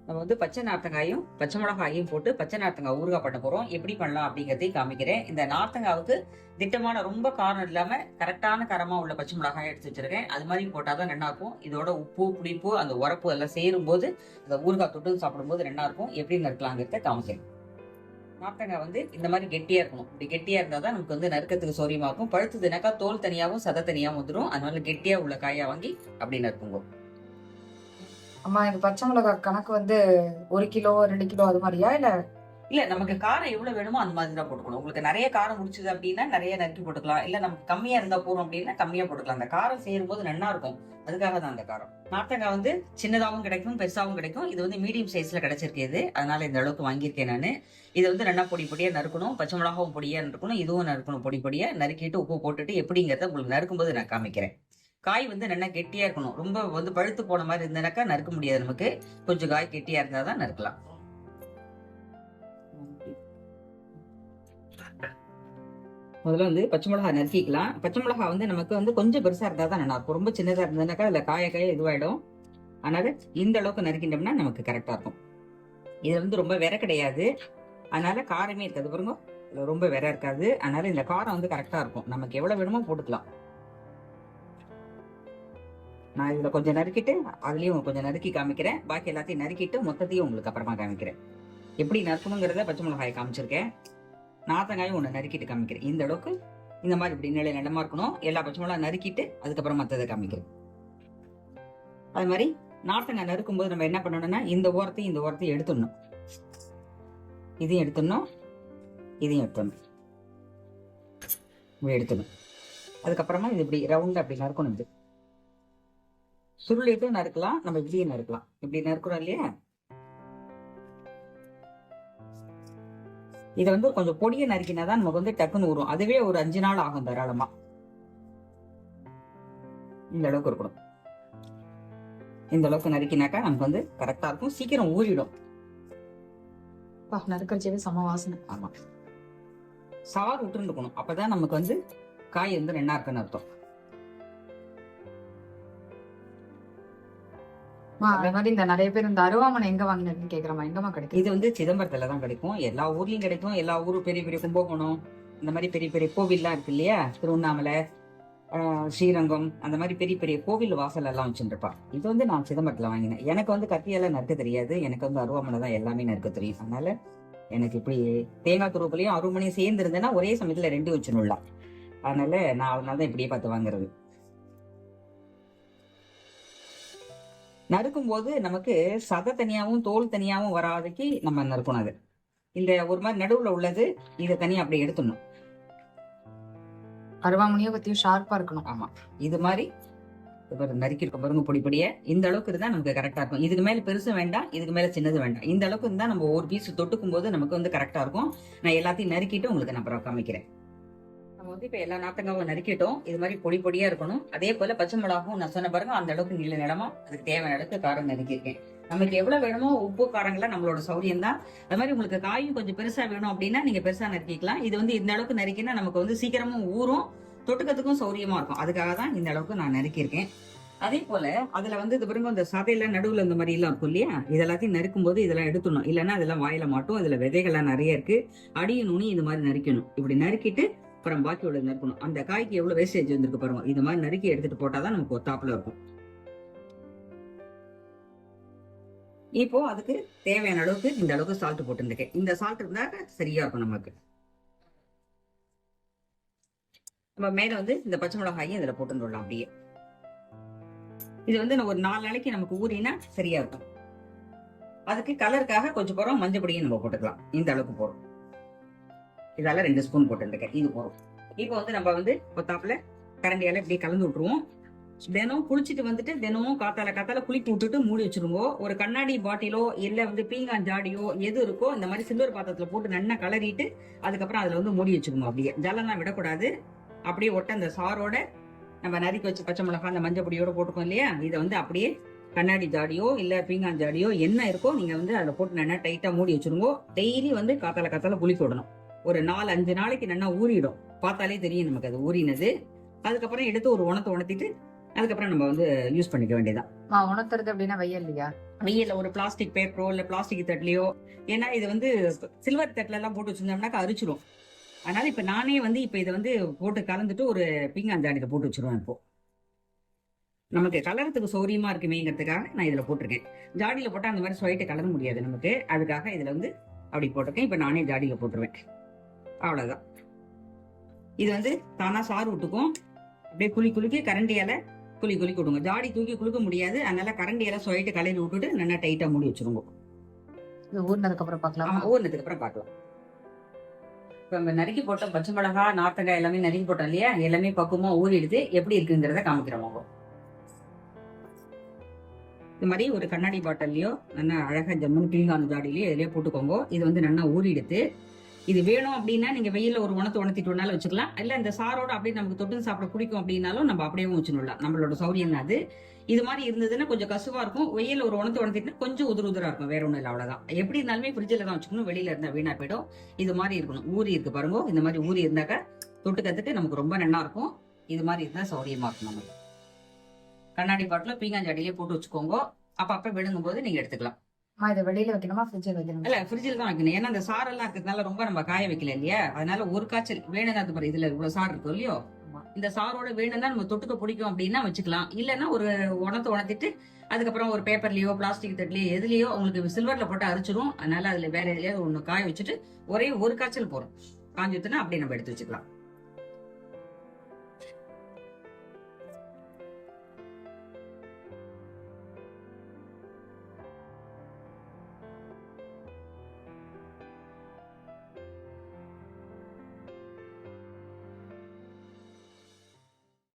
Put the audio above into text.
நம்ம வந்து பச்சை நார்த்தங்காயும் பச்சை மிளகாயும் போட்டு பச்சை நார்த்தங்காய் ஊறுகாய் பண்ண போறோம். எப்படி பண்ணலாம் அப்படிங்கறதையும் காமிக்கிறேன். இந்த நார்த்தங்காவுக்கு திட்டமான ரொம்ப காரம் இல்லாம கரெக்டான காரமா உள்ள பச்சை மிளகாய் எடுத்து வச்சிருக்கேன். அது மாதிரி போட்டாதான் நல்லா இருக்கும். இதோட உப்பு புளிப்பு அந்த உரப்பு எல்லாம் சேரும் போது இந்த ஊறுகாய் தொட்டு சாப்பிடும்போது நல்லா இருக்கும். எப்படி நறுக்கலாங்கிறத காமிக்கிறேன். நார்த்தங்காய் வந்து இந்த மாதிரி கெட்டியா இருக்கணும். இப்படி கெட்டியா இருந்தாதான் நமக்கு வந்து நறுக்கிறதுக்கு சௌரியமா இருக்கும். பழுத்ததுனாக்கா தோல் தனியாவும் சதை தனியாவும் வந்துடும். அதனால கெட்டியா உள்ள காயா வாங்கி அப்படி நறுக்குங்க. அம்மா இந்த பச்சை மிளகாய் கணக்கு வந்து 1 கிலோ 2 கிலோ அது மாதிரியா இல்ல? இல்ல, நமக்கு காரம் எவ்வளவு வேணுமோ அந்த மாதிரி தான் போட்டுக்கணும். உங்களுக்கு நிறைய காரம் முடிச்சது அப்படின்னா நிறைய நறுக்கி போட்டுக்கலாம். இல்ல நமக்கு கம்மியா இருந்தா போறோம் அப்படின்னா கம்மியா போட்டுக்கலாம். அந்த காரம் சேரும் போது நல்லா இருக்கும். அதுக்காக தான் அந்த காரம். நார்த்தங்காய் வந்து சின்னதாகவும் கிடைக்கும், பெருசாவும் கிடைக்கும். இது வந்து மீடியம் சைஸ்ல கிடைச்சிருக்கு. அதனால இந்த அளவுக்கு வாங்கியிருக்கேன் நானு. இது வந்து நல்லா பொடி பொடியா நறுக்கணும். பச்சை மிளகாவும் பொடியா நறுக்கணும், இதுவும் நறுக்கணும். பொடி பொடியா நறுக்கிட்டு உப்பு போட்டுட்டு எப்படிங்கிறத உங்களுக்கு நறுக்கும் போது நான் காமிக்கிறேன். காய் வந்து நல்லா கெட்டியா இருக்கணும். ரொம்ப வந்து பழுத்து போன மாதிரி இருந்தனாக்கா நறுக்க முடியாது. நமக்கு கொஞ்சம் காய் கெட்டியா இருந்தாதான் நறுக்கலாம். முதல்ல வந்து பச்சை மிளகாய் நறுக்கிக்கலாம். பச்சை மிளகாய் வந்து நமக்கு வந்து கொஞ்சம் பெருசா இருந்தா தான் நல்லா இருக்கும். ரொம்ப சின்னதா இருந்ததுனாக்கா அதுல காய இதுவாயிடும். அதனால இந்த அளவுக்கு நறுக்கிட்டோம்னா நமக்கு கரெக்டா இருக்கும். இது வந்து ரொம்ப விரை கிடையாது, அதனால காரமே இருக்காது. பாருங்க, ரொம்ப விரை இருக்காது. அதனால இந்த காரம் வந்து கரெக்டா இருக்கும். நமக்கு எவ்வளவு வேணுமோ போட்டுக்கலாம். நான் இதுல கொஞ்சம் நறுக்கிட்டு அதுலயும் கொஞ்சம் நறுக்கி காமிக்கிறேன். பாக்கி எல்லாத்தையும் நறுக்கிட்டு மொத்தத்தையும் உங்களுக்கு அப்புறமா காமிக்கிறேன். எப்படி நறுக்கணுங்கிறத பச்சை மிளகாயை காமிச்சிருக்கேன். நார்த்தங்காயும் ஒண்ணு நறுக்கிட்டு காமிக்கிறேன். இந்த அளவுக்கு இந்த மாதிரி இப்படி நிலை நிலமா இருக்கணும். எல்லா பச்சை மிளகாய் நறுக்கிட்டு அதுக்கப்புறம் மத்ததை காமிக்கிறேன். அது மாதிரி நார்த்தங்காய் நறுக்கும் போது நம்ம என்ன பண்ணணும்னா இந்த ஓரத்தையும் எடுத்துடணும். இதையும் எடுத்துடணும், இதையும் எடுத்துடணும், இப்படி எடுத்துடணும். அதுக்கப்புறமா இது இப்படி ரவுண்டா அப்படி நறுக்கணும். இது சுருளிட்டு நறுக்கலாம், நம்ம இப்படியே நறுக்கலாம். இப்படி நறுக்கிறோம் இல்லையா, இதை வந்து கொஞ்சம் பொடியை நறுக்கினாதான் நமக்கு வந்து டக்குன்னு ஊறும். அதுவே ஒரு 5 நாள் ஆகும் தாராளமா. இந்த அளவுக்கு இருக்கணும். இந்த அளவுக்கு நறுக்கினாக்கா நமக்கு வந்து கரெக்டா இருக்கும். சீக்கிரம் ஊறிடும். நறுக்கறிச்சவே சம வாசனை. ஆமா, சாறு விட்டுருக்கணும். அப்பதான் நமக்கு வந்து காய் வந்து நல்லா இருக்குன்னு அர்த்தம். அதே மாதிரி இந்த நிறைய பேர் இந்த அருவாமனை எங்க வாங்கினதுன்னு கேக்குறமா, எங்கம்மா கிடைக்கும்? இது வந்து சிதம்பரத்துல தான் கிடைக்கும். எல்லா ஊர்லயும் கிடைக்கும். எல்லா ஊரும் பெரிய பெரிய கும்பகோணம் இந்த மாதிரி பெரிய பெரிய கோவில்லாம் இருக்கு இல்லையா, திருவண்ணாமலை, ஸ்ரீரங்கம், அந்த மாதிரி பெரிய பெரிய கோவில் வாசல் எல்லாம் வச்சுருப்பா. இது வந்து நான் சிதம்பரத்துல வாங்கினேன். எனக்கு வந்து கத்தியெல்லாம் நறுக்க தெரியாது. எனக்கு வந்து அருவாமனை தான் எல்லாமே நறுக்க தெரியும். அதனால எனக்கு இப்படி தேங்காய் துருப்புலையும் அருவமனையும் சேர்ந்து இருந்தேன்னா ஒரே சமயத்துல 2 வச்சுடலாம். அதனால தான் இப்படியே பார்த்து வாங்குறது. நறுக்கும் போது நமக்கு சதை தனியாவும் தோல் தனியாவும் வராதைக்கு நம்ம நறுக்கணும். அது இந்த ஒரு மாதிரி நடுவுல உள்ளது இதை தனியா அப்படி எடுத்துடணும். அருவாமனையும் பத்தியும் ஷார்ப்பா இருக்கணும். ஆமா, இது மாதிரி நறுக்கி இருக்க பாருங்க, பொடி பொடியா. இந்த அளவுக்கு இருந்தா நமக்கு கரெக்டா இருக்கும். இதுக்கு மேல பெருசு வேண்டாம், இதுக்கு மேல சின்னது வேண்டாம். இந்த அளவுக்கு இருந்தா நம்ம ஒரு பீஸ் தொட்டுக்கும் போது நமக்கு வந்து கரெக்டா இருக்கும். நான் எல்லாத்தையும் நறுக்கிட்டு உங்களுக்கு நான் அப்புறம் காமிக்கிறேன். நம்ம வந்து இப்ப எல்லா நார்த்தங்காவும் நறுக்கிட்டோம். இது மாதிரி பொடி பொடியா இருக்கணும். அதே போல பச்சை மிளகாவும் நான் சொன்ன பாருங்க அந்த அளவுக்கு நீள நிலமா அதுக்கு தேவையான அளவுக்கு காரம் நறுக்கியிருக்கேன். நமக்கு எவ்வளவு வேணுமோ உப்பு காரங்கள்லாம் நம்மளோட சௌரியம் தான். அது மாதிரி உங்களுக்கு காயும் கொஞ்சம் பெருசா வேணும் அப்படின்னா நீங்க பெருசா நறுக்கிக்கலாம். இது வந்து இந்த அளவுக்கு நறுக்கினா நமக்கு வந்து சீக்கிரமும் ஊறும், தொட்டுக்கிறதுக்கும் சௌரியமா இருக்கும். அதுக்காக தான் இந்த அளவுக்கு நான் நறுக்கியிருக்கேன். அதே போல அதுல வந்து இது பாருங்க, இந்த சதையில நடுவுல இந்த மாதிரி எல்லாம் இருக்கும் இல்லையா, இதெல்லாத்தையும் நறுக்கும் போது இதெல்லாம் எடுத்துடணும். இல்லைன்னா அதெல்லாம் வாயில மாட்டும். இதுல விதைகள்லாம் நிறைய இருக்கு. அடியும் நுனி இந்த மாதிரி நறுக்கணும். இப்படி நறுக்கிட்டு அப்புறம் பாக்கி உள்ள நறுக்கணும். அந்த காய்க்கு எவ்வளவு வேஸ்டேஜ் வந்திருக்கு பாருங்க. இது மாதிரி நறுக்கி எடுத்துட்டு போட்டாதான் நமக்கு ஒத்தாப்புல இருக்கும். இப்போ அதுக்கு தேவையான அளவுக்கு இந்த அளவுக்கு சால்ட் போட்டுருக்கேன். இந்த சால்ட் இருந்தா சரியா இருக்கும் நமக்கு. நம்ம மேல வந்து இந்த பச்சை மிளகாயும் இதுல போட்டுடலாம் அப்படியே. இது வந்து ஒரு 4 நாளைக்கு நமக்கு ஊறினா சரியா இருக்கும். அதுக்கு கலருக்காக கொஞ்சம் போறோம் மஞ்சள் பொடியும் நம்ம போட்டுக்கலாம். இந்த அளவுக்கு போறோம். இதெல்லாம் 2 ஸ்பூன் போட்டுருக்கேன். இது போறோம். இப்போ வந்து நம்ம வந்து கொத்தாப்புல கரண்டியால இப்படி கலந்து விட்டுருவோம். தினம் குளிச்சுட்டு வந்துட்டு தினமும் காத்தால குளிக்க விட்டுட்டு மூடி வச்சிருங்கோ. ஒரு கண்ணாடி பாட்டிலோ இல்ல வந்து பீங்கான் ஜாடியோ எது இருக்கோ இந்த மாதிரி சில்வர் பாத்திரத்துல போட்டு நல்லா கலரிட்டு அதுக்கப்புறம் அதுல வந்து மூடி வச்சுக்கணும். அப்படியே ஜலம்லாம் விடக்கூடாது. அப்படியே ஒட்ட அந்த சாரோட நம்ம நறுக்கி வச்சு பச்சை மிளகாய் அந்த மஞ்சள் பொடியோட போட்டுக்கோம் இல்லையா, இதை வந்து அப்படியே கண்ணாடி ஜாடியோ இல்ல பீங்கான் ஜாடியோ என்ன இருக்கோ நீங்க வந்து அதுல போட்டு நல்லா டைட்டா மூடி வச்சிருங்கோ. டெய்லி வந்து காத்தால குளிக்க விடணும். ஒரு 4-5 நாளைக்கு நல்லா ஊறிடும். பார்த்தாலே தெரியும் நமக்கு அது ஊறினது. அதுக்கப்புறம் எடுத்து ஒரு உணத்தை உணர்த்திட்டு அதுக்கப்புறம் நம்ம வந்து யூஸ் பண்ணிக்க வேண்டியதான். உணர்த்துறது அப்படின்னா வெயில் இல்லையா? வெயில ஒரு பிளாஸ்டிக் பேப்பரோ இல்ல பிளாஸ்டிக் தட்டுலயோ, ஏன்னா இது வந்து சில்வர் தட்டுல எல்லாம் போட்டு வச்சிருந்தோம்னாக்கா அரிச்சிரும். அதனால இப்ப நானே வந்து இப்ப இதை வந்து போட்டு கலந்துட்டு ஒரு பீங்கான் ஜாடியில போட்டு வச்சிருவேன். இப்போ நமக்கு கலரத்துக்கு சௌரியமா இருக்குமேங்கிறதுக்காக நான் இதுல போட்டிருக்கேன். ஜாடியில போட்டா அந்த மாதிரி ஸ்வைட்டை கலர முடியாது நமக்கு, அதுக்காக இதுல வந்து அப்படி போட்டிருக்கேன். இப்ப நானே ஜாடியில போட்டுருவேன். அவ்வளவுதான். இது வந்து தானா சாறு விட்டுக்கும். அப்படியே குலுக்கி கரண்டியால குலுக்கி விடுங்க. ஜாடி தூக்கி குலுக்க முடியாது, அதனால கரண்டியால ஸ்வைட்டு கலரி விட்டுட்டு நல்லா டைட்டா மூடி வச்சிருங்க. இது ஊறினதுக்கு அப்புறம் பார்க்கலாம். ஊறினதுக்கு அப்புறம் பார்க்கலாம். இப்ப நம்ம நறுக்கி போட்டோம் பச்சை மிளகா, நார்த்தங்காய் எல்லாமே நறுக்கி போட்டோம் இல்லையா, எல்லாமே பக்குவமா ஊறிடுது. எப்படி இருக்குங்கிறத காமிக்கிறோம். இது மாதிரி ஒரு கண்ணாடி பாட்டிலையோ நல்லா அழகா ஜம்முன்னு பீங்கான் ஜாடியிலயோ எதுலயோ போட்டுக்கோங்க. இது வந்து நல்லா ஊறிடுது. இது வேணும் அப்படின்னா நீங்க வெயில ஒரு உணர்த்திட்டு வேணாலும் வச்சுக்கலாம். இல்ல இந்த சாரோட அப்படியே நமக்கு தொட்டு சாப்பிட பிடிக்கும் அப்படின்னாலும் நம்ம அப்படியே வச்சுடலாம். நம்மளோட சௌரியம் அது. இது மாதிரி இருந்ததுன்னா கொஞ்சம் கசுவா இருக்கும். வெயில ஒரு உணர்த்திட்டு கொஞ்சம் உதிரா இருக்கும். வேற ஒண்ணும் இல்லை, அவ்வளவுதான். எப்படி இருந்தாலுமே ஃப்ரிட்ஜில் தான் வச்சுக்கணும், வெளியில இருந்தா வீணா போயிடும். இது மாதிரி இருக்கணும். ஊறி இருக்கு பாருங்க. இந்த மாதிரி ஊறி இருந்தாக்க தொட்டுக்கிறதுக்கு நமக்கு ரொம்ப நல்லா இருக்கும். இது மாதிரி இருந்தா சௌரியமா இருக்கும். நமக்கு கண்ணாடி பாட்டில பீங்கான் ஜாடியிலே போட்டு வச்சுக்கோங்க. அப்ப விழுங்கும் போது நீங்க எடுத்துக்கலாம். இதை வெளியில வைக்கணுமா ஃப்ரிட்ஜில் வைக்கணும்? இல்ல ஃப்ரிட்ஜில் தான் வைக்கணும். ஏன்னா அந்த சாரெல்லாம் இருக்கிறதுனால ரொம்ப நம்ம காய வைக்கல இல்லையா, அதனால ஒரு காய்ச்சல் வேணும்னா அது பாரு, இதுல இவ்வளவு சாறு இருக்கும் இல்லையோ, இந்த சாரோட வேணும்னா நம்ம தொட்டுக்க பிடிக்கும் அப்படின்னா வச்சுக்கலாம். இல்லைன்னா ஒரு உணர்த்திட்டு அதுக்கப்புறம் ஒரு பேப்பர்லயோ பிளாஸ்டிக் தட்டுலயோ எதுலயோ உங்களுக்கு சில்வர்ல போட்டு அரிச்சிரும். அதனால அதுல வேற எதுலயாவது ஒண்ணு காய வச்சுட்டு ஒரே ஒரு காய்ச்சல் போறோம் காஞ்சி ஊத்துனா அப்படியே நம்ம எடுத்து வச்சுக்கலாம்.